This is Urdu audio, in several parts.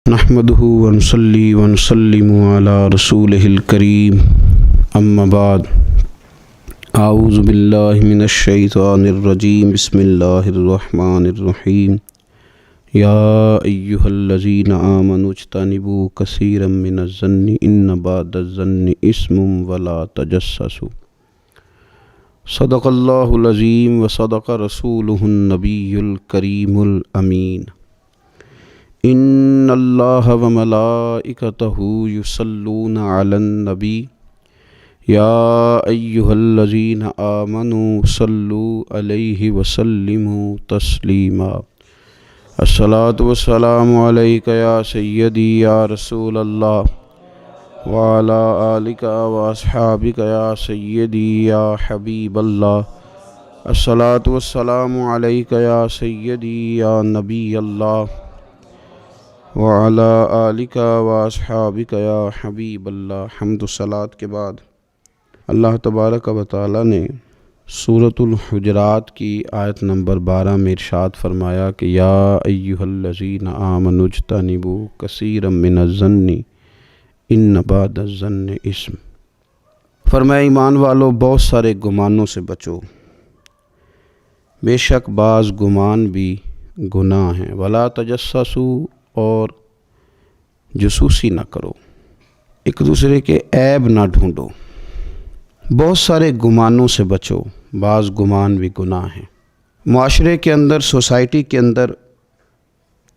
نحمده ونصلي ونسلم على رسوله الكريم اما بعد اعوذ باللہ من الشیطان الرجیم بسم اللہ الرحمن الرحیم یا ایہا الذین آمنوا اجتنبوا کثیرا من الظن ان بعض الظن اثم ولا تجسسوا صدق اللہ العظیم وصدق رسولہ النبی الکریم الامین ان اللہ وملائکتہ یصلون علی النبی یا ایہا الذین آمنوا صلوا علیہ وسلموا تسلیما الصلاۃ والسلام علیک یا سیدی یا رسول اللہ وعلی آلک واصحابک یا سیدی یا حبیب اللہ الصلاۃ والسلام علیک یا سیدی یا نبی اللہ وعلی آلک واصحابک یا حبیب اللہ۔ حمد و صلوات کے بعد اللہ تبارک و تعالی نے سورۃ الحجرات کی آیت نمبر 12 میں ارشاد فرمایا کہ یا ایہا الذین آمنوا اجتنبوا کثیرا من الظن ان بعض الظن اثم۔ فرمایا ایمان والو بہت سارے گمانوں سے بچو، بے شک بعض گمان بھی گناہ ہیں، ولا تجسسوا اور جاسوسی نہ کرو، ایک دوسرے کے عیب نہ ڈھونڈو۔ بہت سارے گمانوں سے بچو، بعض گمان بھی گناہ ہیں۔ معاشرے کے اندر، سوسائٹی کے اندر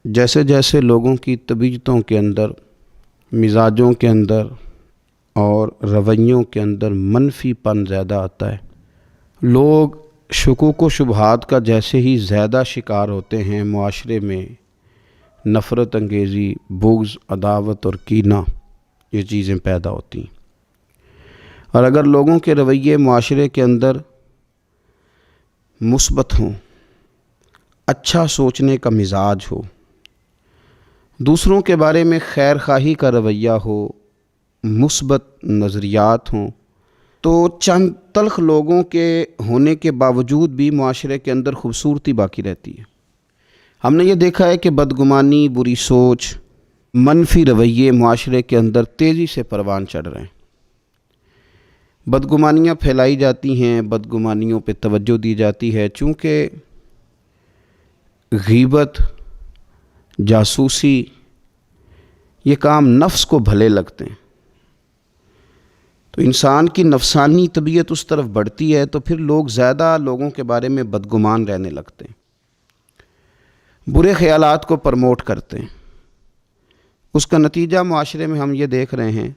جیسے جیسے لوگوں کی طبیعتوں کے اندر، مزاجوں کے اندر اور رویوں کے اندر منفی پن زیادہ آتا ہے، لوگ شکوک و شبہات کا جیسے ہی زیادہ شکار ہوتے ہیں، معاشرے میں نفرت انگیزی، بغض، عداوت اور کینہ یہ چیزیں پیدا ہوتی ہیں۔ اور اگر لوگوں کے رویے معاشرے کے اندر مثبت ہوں، اچھا سوچنے کا مزاج ہو، دوسروں کے بارے میں خیر خواہی کا رویہ ہو، مثبت نظریات ہوں، تو چند تلخ لوگوں کے ہونے کے باوجود بھی معاشرے کے اندر خوبصورتی باقی رہتی ہے۔ ہم نے یہ دیکھا ہے کہ بدگمانی، بری سوچ، منفی رویے معاشرے کے اندر تیزی سے پروان چڑھ رہے ہیں۔ بدگمانیاں پھیلائی جاتی ہیں، بدگمانیوں پہ توجہ دی جاتی ہے، چونکہ غیبت، جاسوسی یہ کام نفس کو بھلے لگتے ہیں، تو انسان کی نفسانی طبیعت اس طرف بڑھتی ہے، تو پھر لوگ زیادہ لوگوں کے بارے میں بدگمان رہنے لگتے ہیں، برے خیالات کو پرموٹ کرتے ہیں۔ اس کا نتیجہ معاشرے میں ہم یہ دیکھ رہے ہیں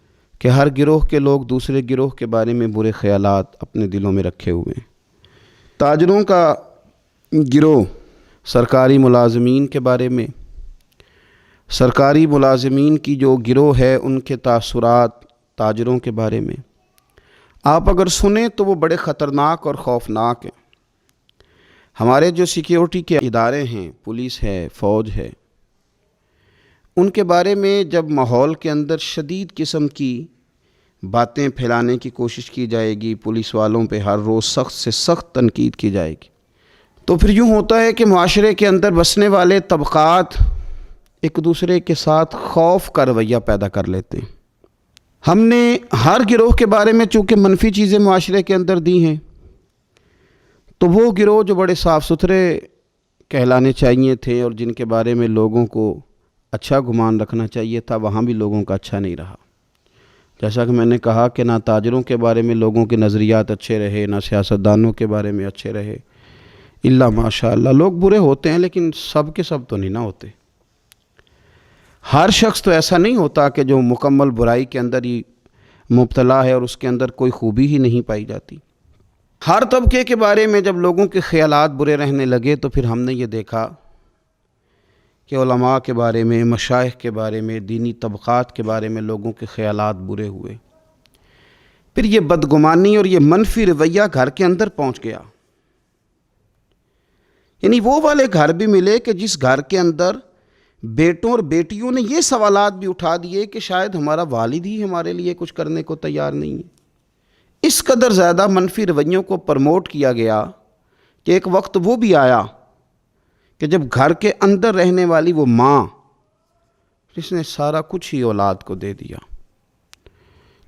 کہ ہر گروہ کے لوگ دوسرے گروہ کے بارے میں برے خیالات اپنے دلوں میں رکھے ہوئے ہیں۔ تاجروں کا گروہ سرکاری ملازمین کے بارے میں، سرکاری ملازمین کی جو گروہ ہے ان کے تاثرات تاجروں کے بارے میں آپ اگر سنیں تو وہ بڑے خطرناک اور خوفناک ہیں۔ ہمارے جو سیکیورٹی کے ادارے ہیں، پولیس ہے، فوج ہے، ان کے بارے میں جب ماحول کے اندر شدید قسم کی باتیں پھیلانے کی کوشش کی جائے گی، پولیس والوں پہ ہر روز سخت سے سخت تنقید کی جائے گی، تو پھر یوں ہوتا ہے کہ معاشرے کے اندر بسنے والے طبقات ایک دوسرے کے ساتھ خوف کا رویہ پیدا کر لیتے ہیں۔ ہم نے ہر گروہ کے بارے میں چونکہ منفی چیزیں معاشرے کے اندر دی ہیں، تو وہ گروہ جو بڑے صاف ستھرے کہلانے چاہیے تھے اور جن کے بارے میں لوگوں کو اچھا گمان رکھنا چاہیے تھا، وہاں بھی لوگوں کا اچھا نہیں رہا۔ جیسا کہ میں نے کہا کہ نہ تاجروں کے بارے میں لوگوں کے نظریات اچھے رہے، نہ سیاستدانوں کے بارے میں اچھے رہے، الا ماشاء اللہ لوگ برے ہوتے ہیں، لیکن سب کے سب تو نہیں نہ ہوتے۔ ہر شخص تو ایسا نہیں ہوتا کہ جو مکمل برائی کے اندر ہی مبتلا ہے اور اس کے اندر کوئی خوبی ہی نہیں پائی جاتی۔ ہر طبقے کے بارے میں جب لوگوں کے خیالات برے رہنے لگے تو پھر ہم نے یہ دیکھا کہ علماء کے بارے میں، مشائخ کے بارے میں، دینی طبقات کے بارے میں لوگوں کے خیالات برے ہوئے۔ پھر یہ بدگمانی اور یہ منفی رویہ گھر کے اندر پہنچ گیا، یعنی وہ والے گھر بھی ملے کہ جس گھر کے اندر بیٹوں اور بیٹیوں نے یہ سوالات بھی اٹھا دیے کہ شاید ہمارا والد ہی ہمارے لیے کچھ کرنے کو تیار نہیں ہے۔ اس قدر زیادہ منفی رویوں کو پرموٹ کیا گیا کہ ایک وقت وہ بھی آیا کہ جب گھر کے اندر رہنے والی وہ ماں جس نے سارا کچھ ہی اولاد کو دے دیا،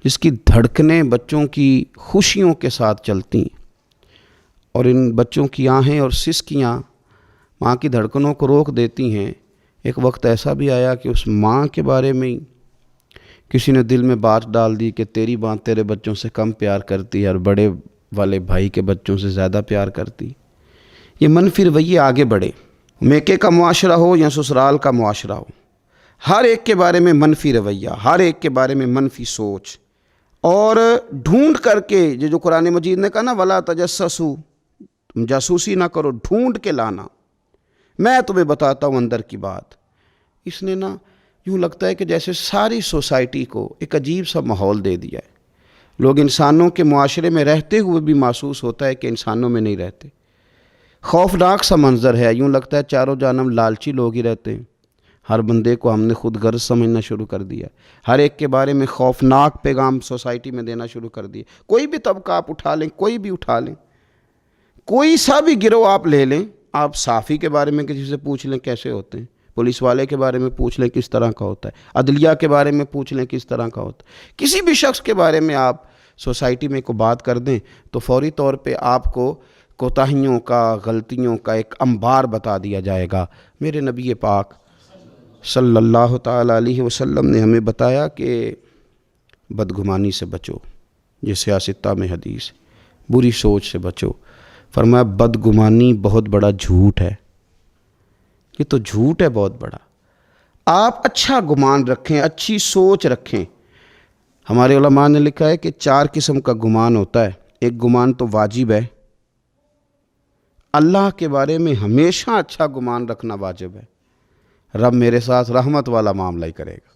جس کی دھڑکنیں بچوں کی خوشیوں کے ساتھ چلتی ہیں، اور ان بچوں کی آہیں اور سسکیاں ماں کی دھڑکنوں کو روک دیتی ہیں۔ ایک وقت ایسا بھی آیا کہ اس ماں کے بارے میں ہی کسی نے دل میں بات ڈال دی کہ تیری ماں تیرے بچوں سے کم پیار کرتی ہے اور بڑے والے بھائی کے بچوں سے زیادہ پیار کرتی۔ یہ منفی رویے آگے بڑھے، میکے کا معاشرہ ہو یا سسرال کا معاشرہ ہو، ہر ایک کے بارے میں منفی رویہ، ہر ایک کے بارے میں منفی سوچ، اور ڈھونڈ کر کے جو قرآن مجید نے کہا نا وَلَا تَجَسَّسُوا، تم جاسوسی نہ کرو، ڈھونڈ کے لانا، میں تمہیں بتاتا ہوں اندر کی بات۔ اس نے نا یوں لگتا ہے کہ جیسے ساری سوسائٹی کو ایک عجیب سا ماحول دے دیا ہے۔ لوگ انسانوں کے معاشرے میں رہتے ہوئے بھی محسوس ہوتا ہے کہ انسانوں میں نہیں رہتے۔ خوفناک سا منظر ہے، یوں لگتا ہے چاروں جانب لالچی لوگ ہی رہتے ہیں۔ ہر بندے کو ہم نے خود غرض سمجھنا شروع کر دیا، ہر ایک کے بارے میں خوفناک پیغام سوسائٹی میں دینا شروع کر دیا۔ کوئی بھی طبقہ آپ اٹھا لیں، کوئی بھی اٹھا لیں، کوئی سا بھی گروہ آپ لے لیں، آپ صحافی کے بارے میں کسی سے پوچھ لیں کیسے ہوتے ہیں، پولیس والے کے بارے میں پوچھ لیں کس طرح کا ہوتا ہے، عدلیہ کے بارے میں پوچھ لیں کس طرح کا ہوتا ہے، کسی بھی شخص کے بارے میں آپ سوسائٹی میں کو بات کر دیں تو فوری طور پہ آپ کو کوتاہیوں کا، غلطیوں کا ایک انبار بتا دیا جائے گا۔ میرے نبی پاک صلی اللہ تعالیٰ علیہ وسلم نے ہمیں بتایا کہ بدگمانی سے بچو، یہ سیاستہ میں حدیث، بری سوچ سے بچو۔ فرمایا بدگمانی بہت بڑا جھوٹ ہے، یہ تو جھوٹ ہے بہت بڑا۔ آپ اچھا گمان رکھیں، اچھی سوچ رکھیں۔ ہمارے علماء نے لکھا ہے کہ 4 قسم کا گمان ہوتا ہے۔ ایک گمان تو واجب ہے، اللہ کے بارے میں ہمیشہ اچھا گمان رکھنا واجب ہے، رب میرے ساتھ رحمت والا معاملہ ہی کرے گا۔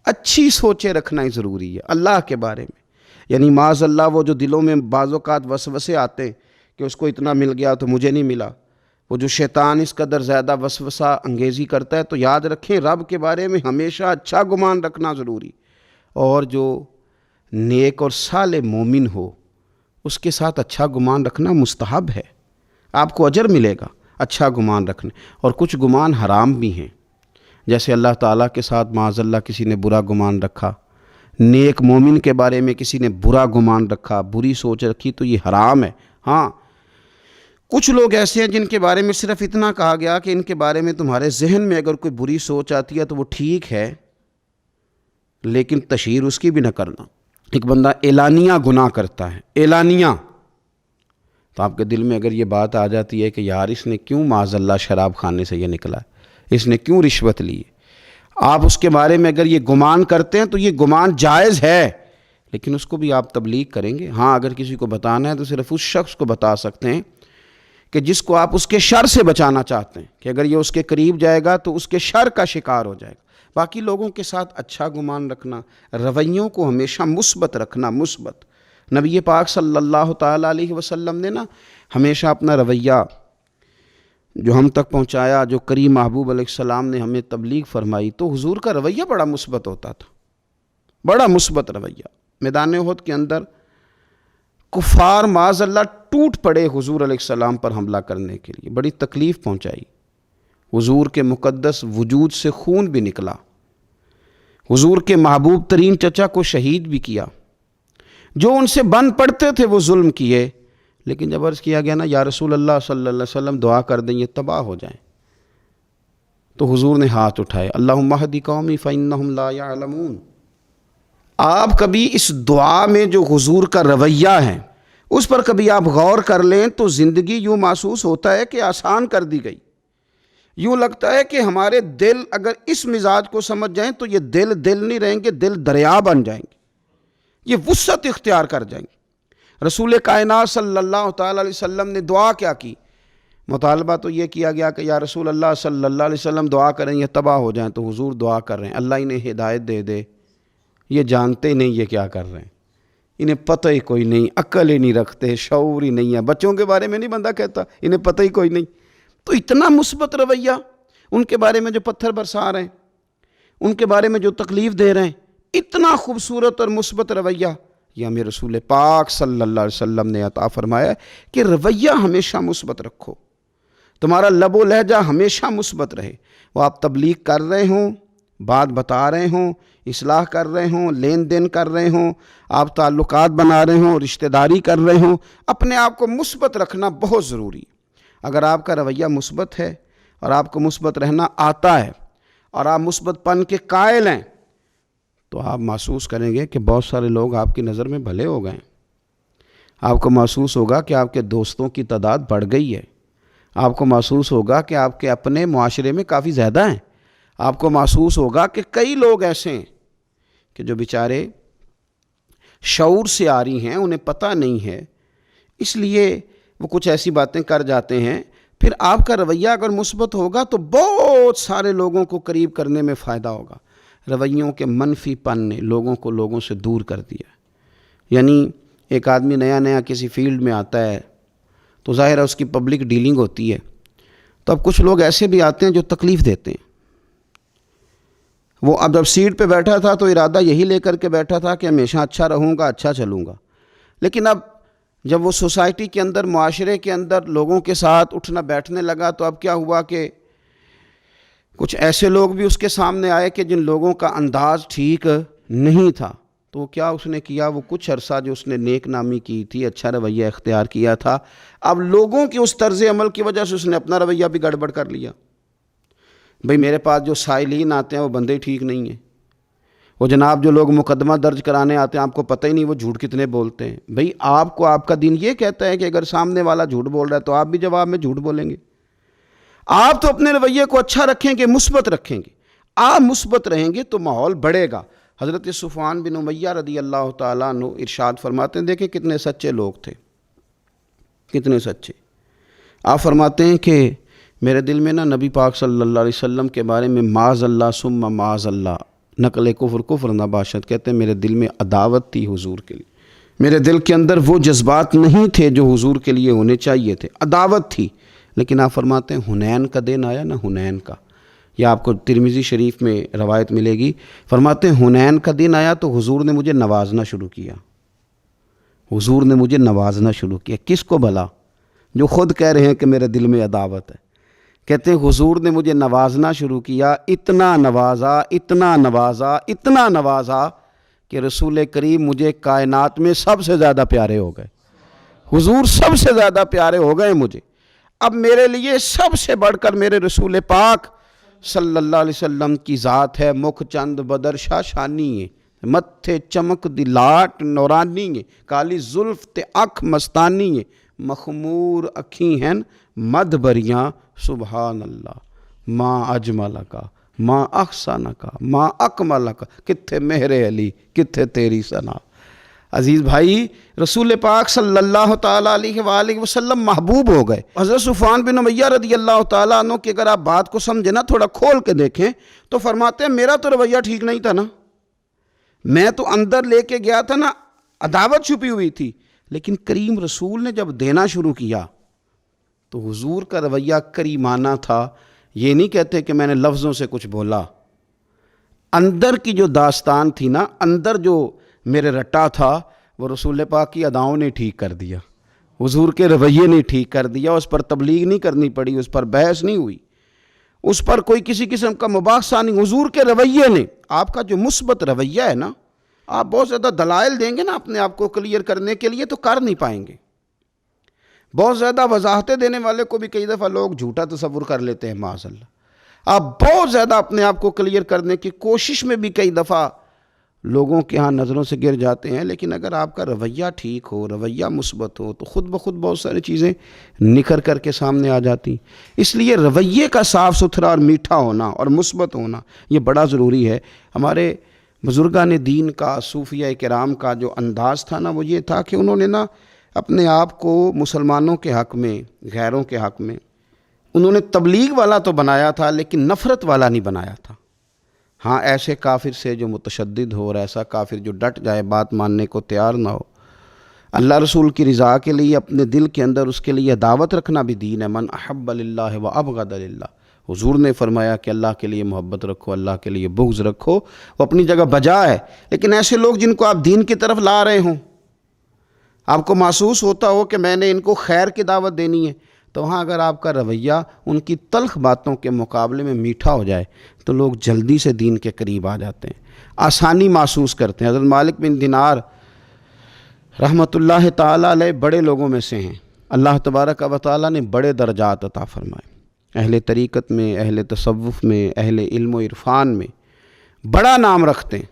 اچھی سوچیں رکھنا ہی ضروری ہے اللہ کے بارے میں، یعنی معاذ اللہ وہ جو دلوں میں بعض اوقات وسوسے آتے ہیں کہ اس کو اتنا مل گیا تو مجھے نہیں ملا، وہ جو شیطان اس قدر زیادہ وسوسہ انگیزی کرتا ہے، تو یاد رکھیں رب کے بارے میں ہمیشہ اچھا گمان رکھنا ضروری، اور جو نیک اور صالح مومن ہو اس کے ساتھ اچھا گمان رکھنا مستحب ہے، آپ کو اجر ملے گا اچھا گمان رکھنے۔ اور کچھ گمان حرام بھی ہیں، جیسے اللہ تعالیٰ کے ساتھ معاذ اللہ کسی نے برا گمان رکھا، نیک مومن کے بارے میں کسی نے برا گمان رکھا، بری سوچ رکھی، تو یہ حرام ہے۔ ہاں کچھ لوگ ایسے ہیں جن کے بارے میں صرف اتنا کہا گیا کہ ان کے بارے میں تمہارے ذہن میں اگر کوئی بری سوچ آتی ہے تو وہ ٹھیک ہے، لیکن تشہیر اس کی بھی نہ کرنا۔ ایک بندہ اعلانیہ گناہ کرتا ہے، اعلانیہ، تو آپ کے دل میں اگر یہ بات آ جاتی ہے کہ یار اس نے کیوں معاذ اللہ شراب خانے سے یہ نکلا ہے، اس نے کیوں رشوت لی ہے، آپ اس کے بارے میں اگر یہ گمان کرتے ہیں تو یہ گمان جائز ہے، لیکن اس کو بھی آپ تبلیغ کریں گے۔ ہاں اگر کسی کو بتانا ہے تو صرف اس شخص کو بتا سکتے ہیں کہ جس کو آپ اس کے شر سے بچانا چاہتے ہیں، کہ اگر یہ اس کے قریب جائے گا تو اس کے شر کا شکار ہو جائے گا۔ باقی لوگوں کے ساتھ اچھا گمان رکھنا، رویوں کو ہمیشہ مثبت رکھنا، مثبت۔ نبی پاک صلی اللہ تعالیٰ علیہ وسلم نے نا ہمیشہ اپنا رویہ جو ہم تک پہنچایا، جو کریم محبوب علیہ السلام نے ہمیں تبلیغ فرمائی، تو حضور کا رویہ بڑا مثبت ہوتا تھا، بڑا مثبت رویہ۔ میدان احد کے اندر کفار معاذ اللہ ٹوٹ پڑے حضور علیہ السلام پر حملہ کرنے کے لیے، بڑی تکلیف پہنچائی، حضور کے مقدس وجود سے خون بھی نکلا، حضور کے محبوب ترین چچا کو شہید بھی کیا، جو ان سے بن پڑتے تھے وہ ظلم کیے، لیکن جب عرض کیا گیا نا یا رسول اللہ صلی اللہ علیہ وسلم دعا کر دیں یہ تباہ ہو جائیں، تو حضور نے ہاتھ اٹھائے، اللہم اہد قومی فإنہم لا یعلمون۔ آپ کبھی اس دعا میں جو حضور کا رویہ ہے اس پر کبھی آپ غور کر لیں تو زندگی یوں محسوس ہوتا ہے کہ آسان کر دی گئی، یوں لگتا ہے کہ ہمارے دل اگر اس مزاج کو سمجھ جائیں تو یہ دل نہیں رہیں گے، دل دریا بن جائیں گے، یہ وسعت اختیار کر جائیں گے۔ رسول کائنات صلی اللہ تعالیٰ علیہ وسلم نے دعا کیا کی؟ مطالبہ تو یہ کیا گیا کہ یا رسول اللہ صلی اللہ علیہ وسلم دعا کریں یہ تباہ ہو جائیں، تو حضور دعا کر رہے ہیں اللہ انہیں ہدایت دے دے، یہ جانتے نہیں یہ کیا کر رہے ہیں، انہیں پتہ ہی کوئی نہیں، عقل ہی نہیں رکھتے، شعور ہی نہیں ہے۔ بچوں کے بارے میں نہیں بندہ کہتا انہیں پتہ ہی کوئی نہیں، تو اتنا مثبت رویہ، ان کے بارے میں جو پتھر برسا رہے ہیں، ان کے بارے میں جو تکلیف دے رہے ہیں، اتنا خوبصورت اور مثبت رویہ یہ ہمیں رسول پاک صلی اللہ علیہ وسلم نے عطا فرمایا ہے کہ رویہ ہمیشہ مثبت رکھو، تمہارا لب و لہجہ ہمیشہ مثبت رہے۔ وہ آپ تبلیغ کر رہے ہوں، بات بتا رہے ہوں، اصلاح کر رہے ہوں، لین دین کر رہے ہوں، آپ تعلقات بنا رہے ہوں، رشتہ داری کر رہے ہوں، اپنے آپ کو مثبت رکھنا بہت ضروری ہے۔ اگر آپ کا رویہ مثبت ہے اور آپ کو مثبت رہنا آتا ہے اور آپ مثبت پن کے قائل ہیں، تو آپ محسوس کریں گے کہ بہت سارے لوگ آپ کی نظر میں بھلے ہو گئے۔ آپ کو محسوس ہوگا کہ آپ کے دوستوں کی تعداد بڑھ گئی ہے۔ آپ کو محسوس ہوگا کہ آپ کے اپنے معاشرے میں کافی زیادہ ہیں۔ آپ کو محسوس ہوگا کہ کئی لوگ ایسے ہیں کہ جو بیچارے شعور سے عاری ہیں، انہیں پتہ نہیں ہے، اس لیے وہ کچھ ایسی باتیں کر جاتے ہیں۔ پھر آپ کا رویہ اگر مثبت ہوگا تو بہت سارے لوگوں کو قریب کرنے میں فائدہ ہوگا۔ رویوں کے منفی پن نے لوگوں کو لوگوں سے دور کر دیا۔ یعنی ایک آدمی نیا نیا کسی فیلڈ میں آتا ہے تو ظاہر ہے اس کی پبلک ڈیلنگ ہوتی ہے، تو اب کچھ لوگ ایسے بھی آتے ہیں جو تکلیف دیتے ہیں۔ وہ اب جب سیٹ پہ بیٹھا تھا تو ارادہ یہی لے کر کے بیٹھا تھا کہ ہمیشہ اچھا رہوں گا، اچھا چلوں گا، لیکن اب جب وہ سوسائٹی کے اندر، معاشرے کے اندر لوگوں کے ساتھ اٹھنا بیٹھنے لگا تو اب کیا ہوا کہ کچھ ایسے لوگ بھی اس کے سامنے آئے کہ جن لوگوں کا انداز ٹھیک نہیں تھا، تو کیا اس نے کیا، وہ کچھ عرصہ جو اس نے نیک نامی کی تھی، اچھا رویہ اختیار کیا تھا، اب لوگوں کی اس طرز عمل کی وجہ سے اس نے اپنا رویہ بھی گڑبڑ کر لیا۔ بھئی میرے پاس جو سائلین آتے ہیں وہ بندے ٹھیک نہیں ہیں، وہ جناب جو لوگ مقدمہ درج کرانے آتے ہیں آپ کو پتہ ہی نہیں وہ جھوٹ کتنے بولتے ہیں۔ بھئی آپ کو آپ کا دین یہ کہتا ہے کہ اگر سامنے والا جھوٹ بول رہا ہے تو آپ بھی جواب میں جھوٹ بولیں گے۔ آپ تو اپنے رویے کو اچھا رکھیں گے، مثبت رکھیں گے، آپ مثبت رہیں گے تو ماحول بڑھے گا۔ حضرت صفوان بن امیہ رضی اللہ تعالیٰ عنہ ارشاد فرماتے ہیں، دیکھیں کتنے سچے لوگ تھے، کتنے سچے۔ آپ فرماتے ہیں کہ میرے دل میں نبی پاک صلی اللہ علیہ وسلم کے بارے میں معاذ اللہ ثم معاذ اللہ، نقل کفر نہ باشد، کہتے ہیں میرے دل میں عداوت تھی حضور کے لیے، میرے دل کے اندر وہ جذبات نہیں تھے جو حضور کے لیے ہونے چاہیے تھے، عداوت تھی۔ لیکن آپ فرماتے ہیں حنین کا دن آیا نا، حنین کا، یا آپ کو ترمذی شریف میں روایت ملے گی، فرماتے ہیں حنین کا دن آیا تو حضور نے مجھے نوازنا شروع کیا، حضور نے مجھے نوازنا شروع کیا۔ کس کو بھلا؟ جو خود کہہ رہے ہیں کہ میرے دل میں عداوت ہے۔ کہتے ہیں حضور نے مجھے نوازنا شروع کیا، اتنا نوازا، اتنا نوازا، اتنا نوازا کہ رسول کریم مجھے کائنات میں سب سے زیادہ پیارے ہو گئے۔ حضور سب سے زیادہ پیارے ہو گئے مجھے۔ اب میرے لیے سب سے بڑھ کر میرے رسول پاک صلی اللہ علیہ وسلم کی ذات ہے۔ مکھ چند بدرشا شانی ہے، متھے چمک دی لاٹ نورانی ہے، کالی زلف تے اکھ مستانی ہے، مخمور اکھی ہیں مدھ بریاں سبحان اللہ، ماں اجمل کا، ماں احسن کا، ماں اکمل کا، کتھے مہر علی، کتھے تیری ثنا۔ عزیز بھائی، رسول پاک صلی اللہ تعالیٰ علیہ وآلہ وسلم محبوب ہو گئے۔ حضرت صفوان بن امیہ رضی اللہ تعالیٰ عنہ کی اگر آپ بات کو سمجھیں نا، تھوڑا کھول کے دیکھیں تو فرماتے ہیں میرا تو رویہ ٹھیک نہیں تھا نا، میں تو اندر لے کے گیا تھا نا، عداوت چھپی ہوئی تھی، لیکن کریم رسول نے جب دینا شروع کیا تو حضور کا رویہ کریمانہ تھا۔ یہ نہیں کہتے کہ میں نے لفظوں سے کچھ بولا، اندر کی جو داستان تھی نا، اندر جو میرے رٹا تھا، وہ رسول پاک کی اداؤں نے ٹھیک کر دیا، حضور کے رویے نے ٹھیک کر دیا۔ اس پر تبلیغ نہیں کرنی پڑی، اس پر بحث نہیں ہوئی، اس پر کوئی کسی قسم کا مباحثہ نہیں، حضور کے رویے نے۔ آپ کا جو مثبت رویہ ہے نا، آپ بہت زیادہ دلائل دیں گے نا اپنے آپ کو کلیئر کرنے کے لیے تو کر نہیں پائیں گے۔ بہت زیادہ وضاحتیں دینے والے کو بھی کئی دفعہ لوگ جھوٹا تصور کر لیتے ہیں، معاذ اللہ۔ آپ بہت زیادہ اپنے آپ کو کلیئر کرنے کی کوشش میں بھی کئی دفعہ لوگوں کے ہاں نظروں سے گر جاتے ہیں، لیکن اگر آپ کا رویہ ٹھیک ہو، رویہ مثبت ہو، تو خود بخود بہت ساری چیزیں نکھر کر کے سامنے آ جاتی۔ اس لیے رویے کا صاف ستھرا اور میٹھا ہونا اور مثبت ہونا یہ بڑا ضروری ہے۔ ہمارے بزرگان دین کا، صوفیہ کرام کا جو انداز تھا نا، وہ یہ تھا کہ انہوں نے نا اپنے آپ کو مسلمانوں کے حق میں، غیروں کے حق میں، انہوں نے تبلیغ والا تو بنایا تھا لیکن نفرت والا نہیں بنایا تھا۔ ہاں، ایسے کافر سے جو متشدد ہو اور ایسا کافر جو ڈٹ جائے، بات ماننے کو تیار نہ ہو، اللہ رسول کی رضا کے لیے اپنے دل کے اندر اس کے لیے دعوت رکھنا بھی دین ہے۔ من احب للہ و ابغض للہ، حضور نے فرمایا کہ اللہ کے لیے محبت رکھو، اللہ کے لیے بغض رکھو، وہ اپنی جگہ بجا ہے۔ لیکن ایسے لوگ جن کو آپ دین کی طرف لا رہے ہوں، آپ کو محسوس ہوتا ہو کہ میں نے ان کو خیر کی دعوت دینی ہے، تو وہاں اگر آپ کا رویہ ان کی تلخ باتوں کے مقابلے میں میٹھا ہو جائے تو لوگ جلدی سے دین کے قریب آ جاتے ہیں، آسانی محسوس کرتے ہیں۔ حضرت مالک بن دینار رحمۃ اللہ تعالیٰ علیہ بڑے لوگوں میں سے ہیں، اللہ تبارک و تعالیٰ نے بڑے درجات عطا فرمائے، اہل طریقت میں، اہل تصوف میں، اہل علم و عرفان میں بڑا نام رکھتے ہیں۔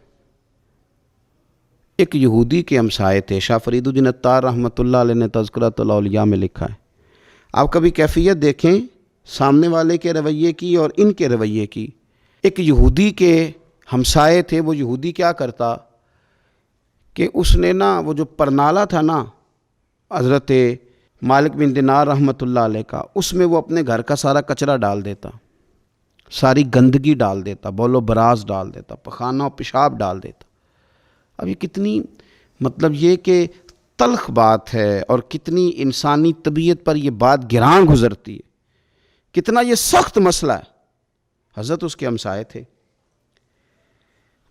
ایک یہودی کے ہمسائے تھے، شاہ فرید الدین عطار رحمۃ اللہ علیہ نے تذکرۃ الاولیاء میں لکھا ہے۔ آپ کبھی کیفیت دیکھیں سامنے والے کے رویے کی اور ان کے رویے کی۔ ایک یہودی کے ہمسائے تھے، وہ یہودی کیا کرتا کہ اس نے نا وہ جو پرنالہ تھا نا حضرت مالک بن دینار رحمۃ اللہ علیہ کا، اس میں وہ اپنے گھر کا سارا کچرا ڈال دیتا، ساری گندگی ڈال دیتا، بول و براز ڈال دیتا، پخانہ و پیشاب ڈال دیتا۔ اب یہ کتنی مطلب یہ کہ تلخ بات ہے اور کتنی انسانی طبیعت پر یہ بات گران گزرتی ہے، کتنا یہ سخت مسئلہ ہے۔ حضرت اس کے ہمسائے تھے،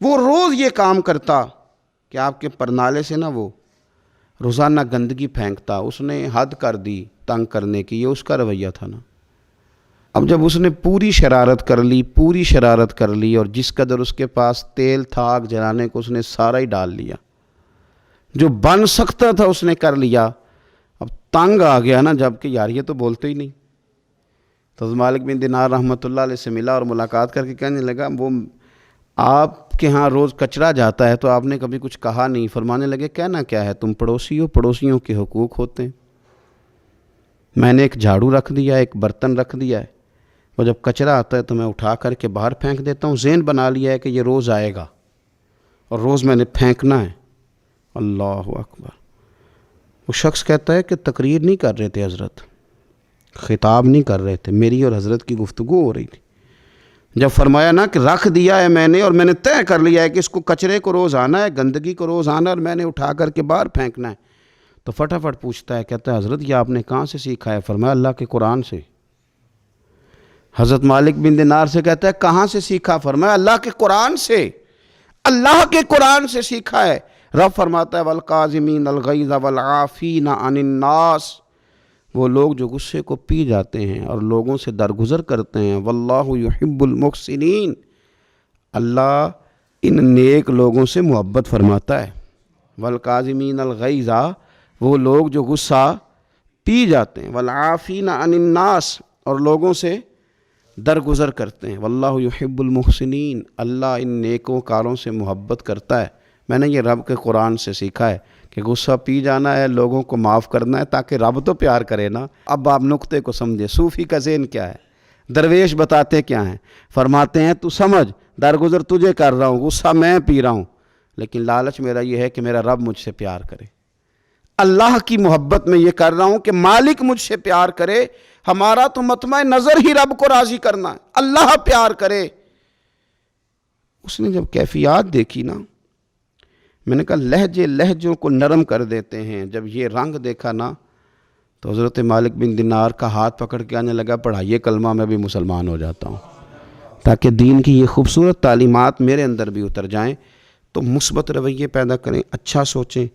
وہ روز یہ کام کرتا کہ آپ کے پرنالے سے نا وہ روزانہ گندگی پھینکتا۔ اس نے حد کر دی تنگ کرنے کی، یہ اس کا رویہ تھا نا۔ اب جب اس نے پوری شرارت کر لی اور جس قدر اس کے پاس تیل تھا آگ جلانے کو، اس نے سارا ہی ڈال لیا، جو بن سکتا تھا اس نے کر لیا۔ اب تنگ آ گیا نا، جب کہ یار یہ تو بولتے ہی نہیں۔ تو حضرت مالک بن دینار رحمۃ اللہ علیہ سے ملا اور ملاقات کر کے کہنے لگا، وہ آپ کے ہاں روز کچرا جاتا ہے تو آپ نے کبھی کچھ کہا نہیں۔ فرمانے لگے، کہنا کیا ہے، تم پڑوسی ہو، پڑوسیوں کے حقوق ہوتے ہیں۔ میں نے ایک جھاڑو رکھ دیا، ایک برتن رکھ دیا ہے، وہ جب کچرا آتا ہے تو میں اٹھا کر کے باہر پھینک دیتا ہوں۔ ذہن بنا لیا ہے کہ یہ روز آئے گا اور روز میں نے پھینکنا ہے۔ اللہ اکبر۔ وہ شخص کہتا ہے کہ تقریر نہیں کر رہے تھے حضرت، خطاب نہیں کر رہے تھے، میری اور حضرت کی گفتگو ہو رہی تھی۔ جب فرمایا نا کہ رکھ دیا ہے میں نے اور میں نے طے کر لیا ہے کہ اس کو کچرے کو روز آنا ہے، گندگی کو روز آنا ہے اور میں نے اٹھا کر کے باہر پھینکنا ہے، تو فٹافٹ پوچھتا ہے، کہتا ہے حضرت یہ آپ نے کہاں سے سیکھا ہے؟ فرمایا اللہ کے قرآن سے۔ حضرت مالک بن دینار سے کہتا ہے کہاں سے سیکھا؟ فرمایا اللہ کے قرآن سے، اللہ کے قرآن سے سیکھا ہے۔ رب فرماتا ہے والقاظمین الغیظ والعافین عن الناس، وہ لوگ جو غصے کو پی جاتے ہیں اور لوگوں سے درگزر کرتے ہیں۔ واللہ یحب المحسنین، اللہ ان نیک لوگوں سے محبت فرماتا ہے۔ والقاظمین الغیظ، وہ لوگ جو غصہ پی جاتے ہیں، والعافین عن الناس، اور لوگوں سے درگزر کرتے ہیں۔ واللہ یحب المحسنین، اللہ ان نیکوں کاروں سے محبت کرتا ہے۔ میں نے یہ رب کے قرآن سے سیکھا ہے کہ غصہ پی جانا ہے، لوگوں کو معاف کرنا ہے، تاکہ رب تو پیار کرے نا۔ اب آپ نقطے کو سمجھے، صوفی کا ذہن کیا ہے، درویش بتاتے کیا ہیں، فرماتے ہیں تو سمجھ درگزر تجھے کر رہا ہوں، غصہ میں پی رہا ہوں، لیکن لالچ میرا یہ ہے کہ میرا رب مجھ سے پیار کرے۔ اللہ کی محبت میں یہ کر رہا ہوں کہ مالک مجھ سے پیار کرے۔ ہمارا تو مطمع نظر ہی رب کو راضی کرنا ہے، اللہ پیار کرے۔ اس نے جب کیفیات دیکھی نا، میں نے کہا لہجوں کو نرم کر دیتے ہیں۔ جب یہ رنگ دیکھا نا تو حضرت مالک بن دینار کا ہاتھ پکڑ کے آنے لگا، پڑھائیے کلمہ، میں بھی مسلمان ہو جاتا ہوں، تاکہ دین کی یہ خوبصورت تعلیمات میرے اندر بھی اتر جائیں۔ تو مثبت رویے پیدا کریں، اچھا سوچیں۔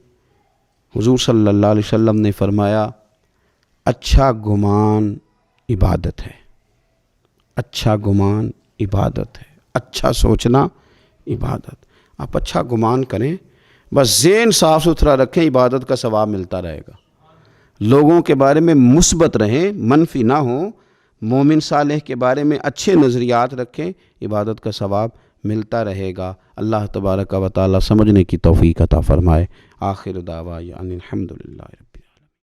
حضور صلی اللہ علیہ وسلم نے فرمایا اچھا گمان عبادت ہے، اچھا گمان عبادت ہے، اچھا سوچنا عبادت۔ آپ اچھا گمان کریں، بس ذہن صاف ستھرا رکھیں، عبادت کا ثواب ملتا رہے گا۔ لوگوں کے بارے میں مثبت رہیں، منفی نہ ہوں، مومن صالح کے بارے میں اچھے نظریات رکھیں، عبادت کا ثواب ملتا رہے گا۔ اللہ تبارک و تعالی سمجھنے کی توفیق عطا فرمائے۔ آخر دعوانا ان الحمدللہ۔